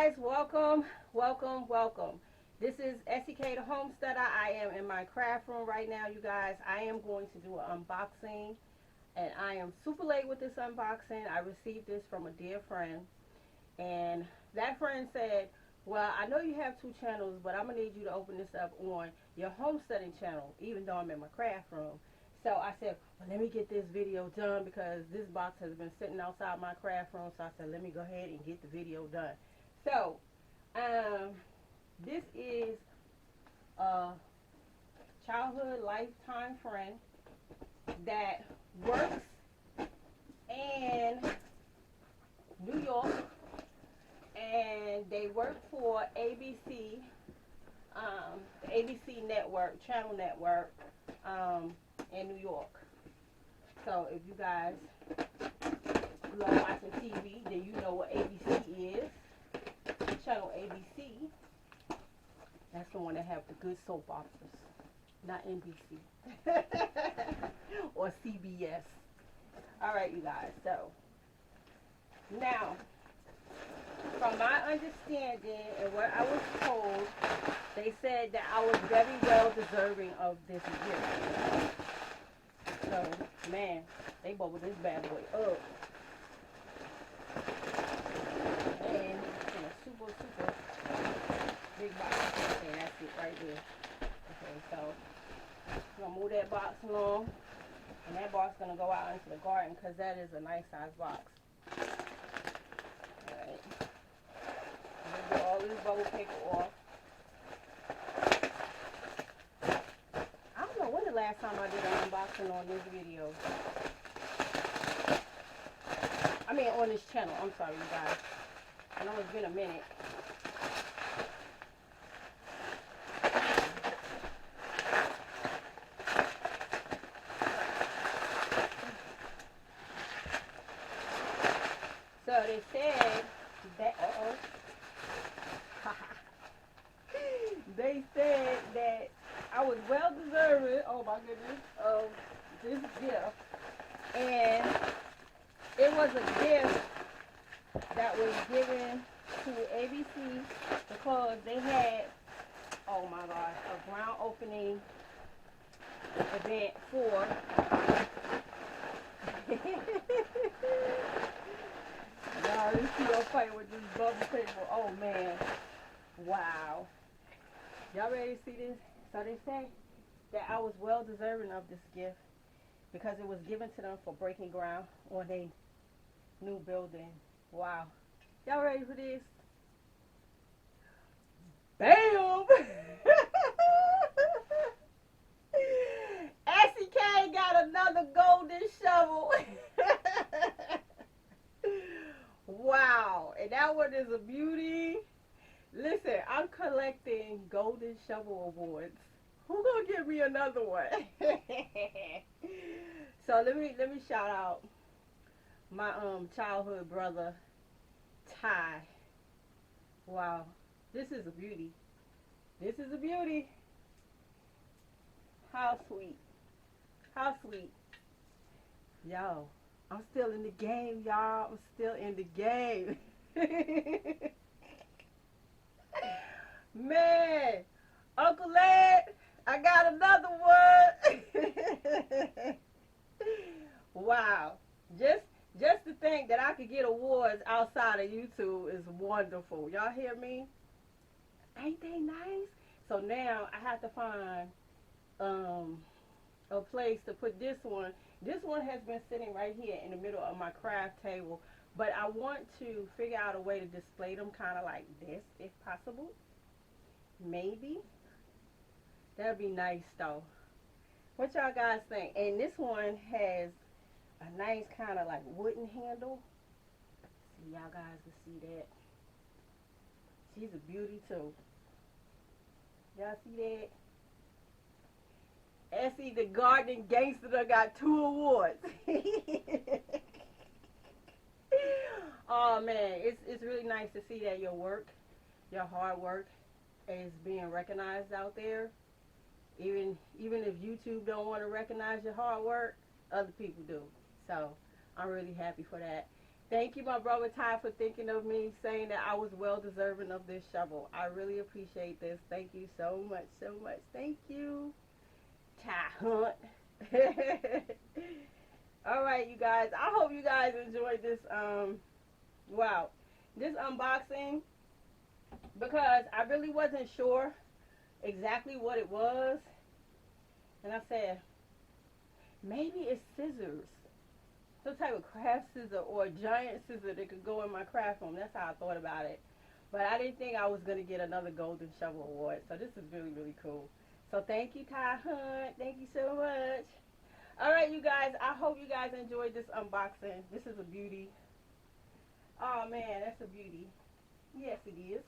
guys, welcome. This is SEK the Homesteader. I am in my craft room right now, you guys. I am going to do an unboxing, and I am super late with this unboxing. I received this from a dear friend, and that friend said, well, I know you have two channels, but I'm going to need you to open this up on your homesteading channel, even though I'm in my craft room. So I said, well, let me get this video done because this box has been sitting outside my craft room. So I said, let me go ahead and get the video done. So, this is a childhood lifetime friend that works in New York, and they work for ABC, ABC network, channel network, in New York. So if you guys love watching TV, then you know what ABC is. Channel ABC. That's the one that have the good soap operas, not NBC or CBS. All right, you guys. So now, from my understanding and what I was told, they said that I was very well deserving of this gift. So, man, they bubbled this bad boy up. And in a super big box. Okay, that's it right there. Okay, so I'm going to move that box along. And that box is going to go out into the garden because that is a nice size box. Alright. Get all this bubble paper off. I don't know when the last time I did an unboxing on this video. I mean on this channel. I'm sorry, you guys. I know it's been a minute. So they said that they said that I was well deserving, oh my goodness, of this gift. And it was a gift that was given to ABC because they had, oh my gosh, a ground opening event for y'all, this still fight with this bubble paper. Oh man. Wow. Y'all ready to see this? So they say that I was well deserving of this gift because it was given to them for breaking ground on a new building. Wow. Y'all ready for this? Bam! SEK got another golden shovel. Wow. And that one is a beauty. Listen, I'm collecting golden shovel awards. Who gonna give me another one? So let me shout out my childhood brother Ty. Wow, this is a beauty. This is a beauty. How sweet. How sweet. Yo, I'm still in the game, y'all. I'm still in the game. Man, Uncle Ed, I got another one. Wow. Just to think that I could get awards outside of YouTube is wonderful. Y'all hear me? Ain't they nice? So now I have to find a place to put this one. This one has been sitting right here in the middle of my craft table, but I want to figure out a way to display them kind of like this if possible. Maybe. That'd be nice though. What y'all guys think? And this one has a nice kind of like wooden handle. See, y'all guys can see that. She's a beauty too. Y'all see that? Essie the gardening gangster done got 2 awards. Oh man, it's really nice to see that your work, your hard work, is being recognized out there. Even if YouTube don't want to recognize your hard work, other people do. So I'm really happy for that. Thank you, my brother Ty, for thinking of me, saying that I was well deserving of this shovel. I really appreciate this. Thank you so much, so much. Thank you, Ty Hunt. All right, you guys. I hope you guys enjoyed this. Wow, this unboxing, because I really wasn't sure exactly what it was, and I said maybe it's scissors. Some type of craft scissor or a giant scissor that could go in my craft room. That's how I thought about it. But I didn't think I was going to get another Golden Shovel Award. So this is really, really cool. So thank you, Ty Hunt. Thank you so much. All right, you guys. I hope you guys enjoyed this unboxing. This is a beauty. Oh, man, that's a beauty. Yes, it is.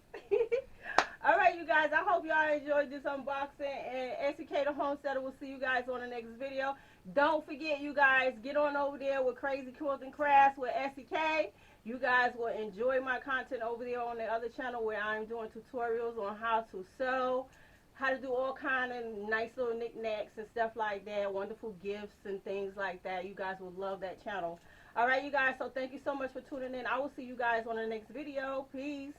All right, you guys. I hope y'all enjoyed this unboxing. And SEK the Homesteader will see you guys on the next video. Don't forget, you guys, get on over there with Crazy Quilting Crafts with SEK. You guys will enjoy my content over there on the other channel where I'm doing tutorials on how to sew, how to do all kind of nice little knickknacks and stuff like that, wonderful gifts and things like that. You guys will love that channel. All right, you guys, so thank you so much for tuning in. I will see you guys on the next video. Peace.